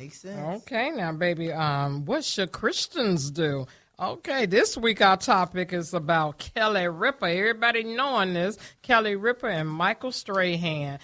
Makes sense. Okay, now, baby, what should Christians do? Okay, this week our topic is about Kelly Ripa. Everybody knowing this, Kelly Ripa and Michael Strahan.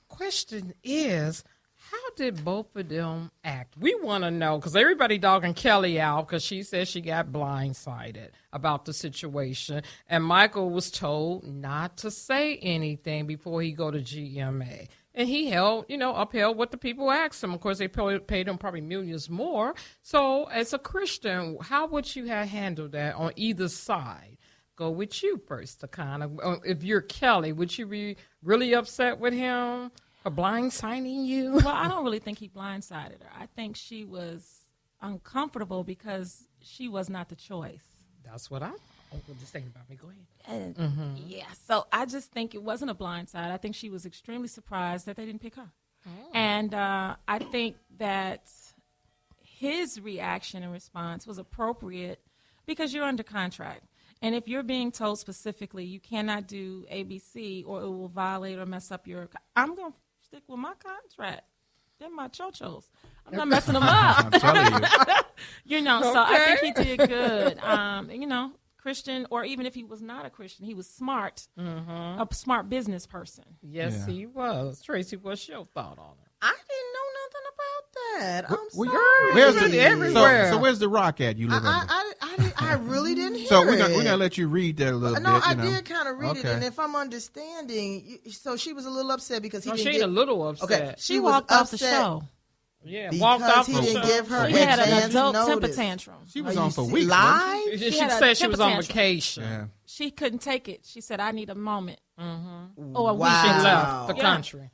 Question is, how did both of them act? We want to know, because everybody dogging Kelly out because she said she got blindsided about the situation. And Michael was told not to say anything before he go to GMA. And he upheld what the people asked him. Of course, they paid him probably millions more. So as a Christian, how would you have handled that on either side? Go with you first to kind of, if you're Kelly, would you be really upset with him for blindsiding you? Well, I don't really think he blindsided her. I think she was uncomfortable because she was not the choice. That's what just thinking about me. Go ahead. Yeah, so I just think it wasn't a blindside. I think she was extremely surprised that they didn't pick her. Oh. And I think that his reaction and response was appropriate because you're under contract. And if you're being told specifically you cannot do ABC or it will violate or mess up I'm going to stick with my contract. They're my chochos. I'm not messing them up. I'm telling you. So I think he did good. Christian, or even if he was not a Christian, he was smart, a smart business person. Yes, he was. Tracy, what's your thought on it? I didn't know nothing about that. I'm sorry. Everywhere. So where's the rock at? You live I really didn't hear so it. we're going to let you read that a little bit. No, I did kind of read it, and if I'm understanding, so she was a little upset because he didn't she a little upset. Okay, she walked off the show. Yeah, because walked off he the didn't show. give her She had an advance adult notice. temper tantrum. She was on for weeks. Live? She had a said she was on temper tantrum. vacation. Yeah. She couldn't take it. She said, I need a moment. Wow. She left the country.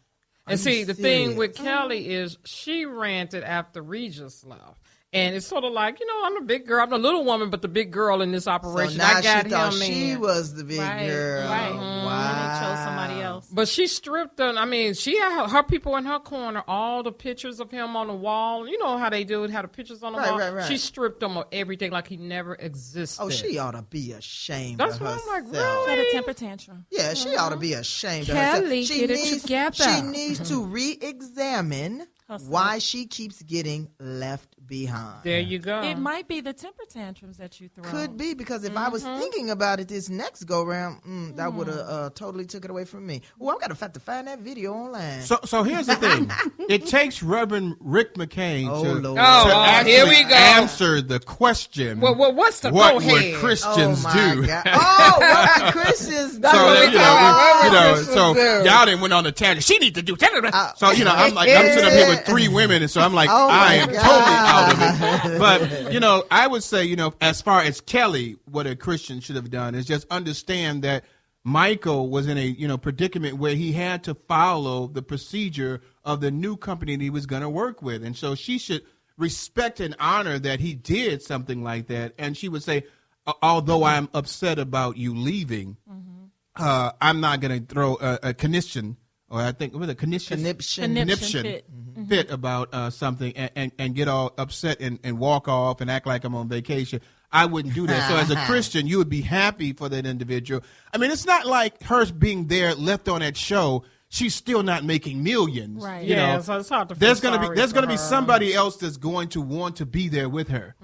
And see, the thing serious? with Kelly is she ranted after Regis left. And it's sort of like, I'm a big girl. I'm the little woman, but the big girl in this operation. So now I got she thought him she in. was the big girl. Right. Wow. And they chose somebody else. But she stripped him. I mean, she had her people in her corner, all the pictures of him on the wall. You know how they do it, how the pictures on the wall. Right. She stripped him of everything like he never existed. Oh, she ought to be ashamed That's of what herself. I'm like, really? She had a temper tantrum. Yeah, she ought to be ashamed of Kelly, herself. get it together. She needs to re-examine why she keeps getting left behind. There you go. It might be the temper tantrums that you throw. Could be, because if I was thinking about it this next go-round, that would have totally took it away from me. Oh, I've got to have to find that video online. So here's the thing. It takes Reverend Rick McCain to Lord. Here we actually go. answer the question, Well, what's the what go would ahead? Christians my do? God. Oh, what would Christians do? So y'all didn't went on the tangent. She needs to do. So I'm sitting up here with three women, and so I'm like, I am totally out of it. But I would say, as far as Kelly, what a Christian should have done is just understand that Michael was in a predicament where he had to follow the procedure of the new company that he was going to work with, and so she should respect and honor that he did something like that. And she would say, although I'm upset about you leaving, I'm not going to throw a conniption, or I think with a conniption fit about something and get all upset and walk off and act like I'm on vacation. I wouldn't do that. So as a Christian, you would be happy for that individual. I mean, it's not like her being there left on that show. She's still not making millions. Right. So it's hard to there's feel gonna sorry there's for gonna be her. somebody else that's going to want to be there with her.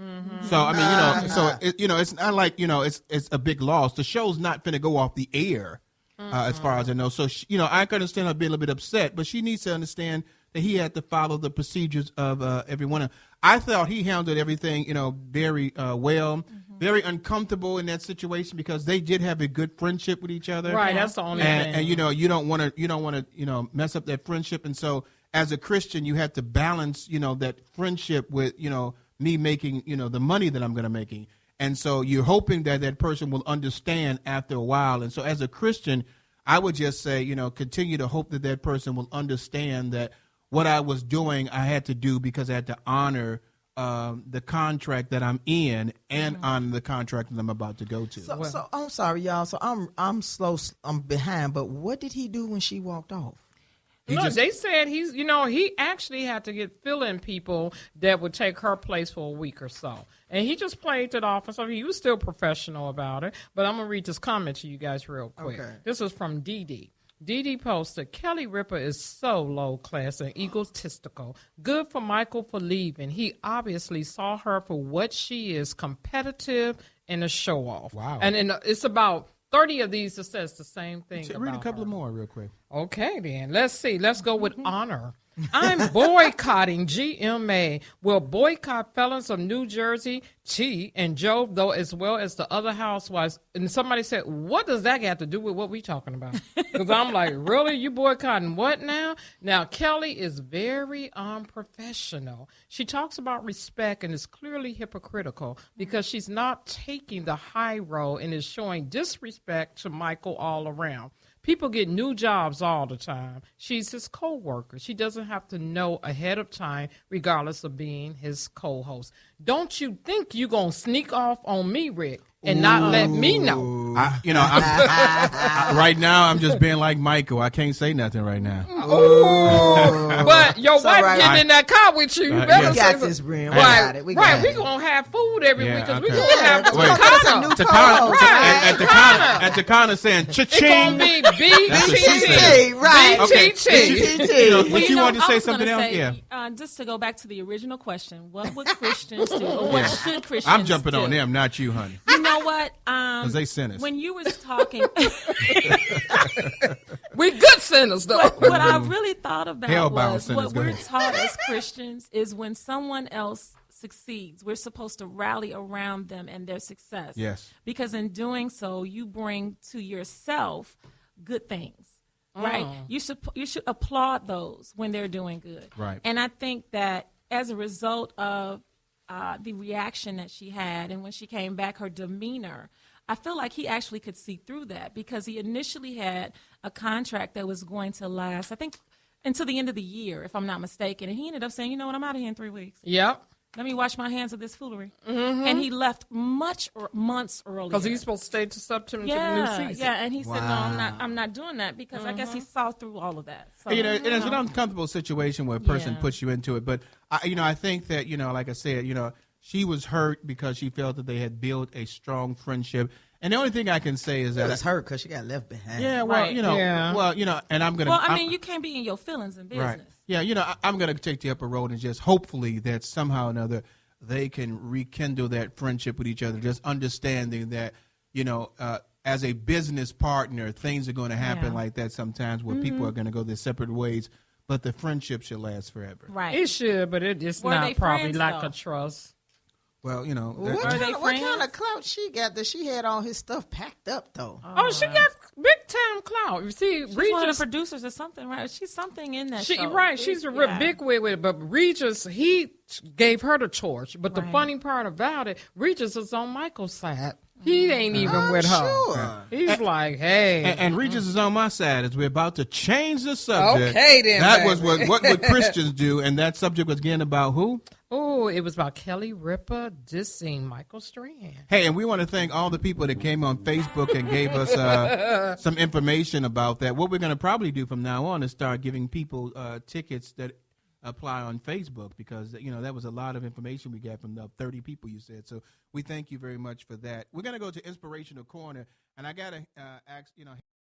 So I mean, it's not like it's a big loss. The show's not going to go off the air, as far as I know. So I can understand her being a little bit upset, but she needs to understand that he had to follow the procedures of everyone. I thought he handled everything very well. Very uncomfortable in that situation because they did have a good friendship with each other. Right, that's the only thing. And you don't want to mess up that friendship. And so as a Christian, you have to balance that friendship with me making the money that I'm going to making. And so you're hoping that person will understand after a while. And so as a Christian, I would just say continue to hope that person will understand that what I was doing I had to do because I had to honor the contract that I'm in and on the contract that I'm about to go to. So I'm sorry, y'all. So I'm slow. I'm behind. But what did he do when she walked off? They said he actually had to get fill-in people that would take her place for a week or so. And he just played it off. So he was still professional about it. But I'm going to read this comment to you guys real quick. Okay. This is from Dee Dee. Dee posted, Kelly Ripa is so low class and egotistical. Good for Michael for leaving. He obviously saw her for what she is, competitive and a show off. Wow. And it's about 30 of these that says the same thing. Read a couple of more real quick. Okay, then. Let's see. Let's go with honor. I'm boycotting GMA. Will boycott felons of New Jersey, T, and Joe, though, as well as the other housewives. And somebody said, what does that have to do with what we talking about? Because I'm like, really? You boycotting what now? Now, Kelly is very unprofessional. She talks about respect and is clearly hypocritical because she's not taking the high road and is showing disrespect to Michael all around. People get new jobs all the time. She's his co-worker. She doesn't have to know ahead of time, regardless of being his co-host. Don't you think you're going to sneak off on me, Rick, and not let me know? Right now, I'm just being like Michael. I can't say nothing right now. But your wife getting in that car with you. You better We say got this, Brim. Right, We got we it. going to have food every week because we okay. going to have Takana. Takana. At Takana saying It's cha-ching. going to be BTT, right. Okay. BTT. But you wanted to I say was something gonna else? say, Yeah. Just to go back to the original question, what would Christians do? Or what should Christians I'm jumping do? on them, not you, honey. You know what? Because they sinners. When you was talking, We good sinners, though. what I really thought about Hellbound was sinners. what Go we're ahead. taught as Christians is when someone else succeeds, we're supposed to rally around them and their success. Yes. Because in doing so, you bring to yourself good things. Right? You should applaud those when they're doing good. Right. And I think that as a result of the reaction that she had and when she came back, her demeanor, I feel like he actually could see through that because he initially had a contract that was going to last, I think, until the end of the year, if I'm not mistaken. And he ended up saying, you know what, I'm out of here in 3 weeks. Yep. Let me wash my hands of this foolery. And he left months earlier. Because he's supposed to stay to September to the new season. Yeah, and he said, no, I'm not doing that because I guess he saw through all of that. So, It's an uncomfortable situation where a person puts you into it. But, I think that, like I said, she was hurt because she felt that they had built a strong friendship. And the only thing I can say is that It's hurt because she got left behind. Yeah, well, Right. And I'm gonna. Well, I mean, you can't be in your feelings in business. Right. Yeah, I'm gonna take the upper road and just hopefully that somehow or another they can rekindle that friendship with each other. Just understanding that, as a business partner, things are going to happen like that sometimes where people are going to go their separate ways, but the friendship should last forever. Right. It should, but it's Were not they probably friends, lack though? of trust. Well, What Are they kind friends? of clout she got that she had all his stuff packed up, though? Oh, she got big time clout. You see, She's one of Regis, the producers or something, right? She's something in that show. right? She's a real big with it. But Regis, he gave her the torch. But the Right. funny part about it, Regis is on Michael's side. He ain't even with her. Sure. He's like, hey. And Regis is on my side as we're about to change the subject. Okay, then, That baby. was what would Christians do, and that subject was again about who? Oh, it was about Kelly Ripa dissing Michael Strahan. Hey, and we want to thank all the people that came on Facebook and gave us some information about that. What we're going to probably do from now on is start giving people tickets that apply on Facebook because, that was a lot of information we got from the 30 people you said. So we thank you very much for that. We're going to go to Inspirational Corner, and I got to ask,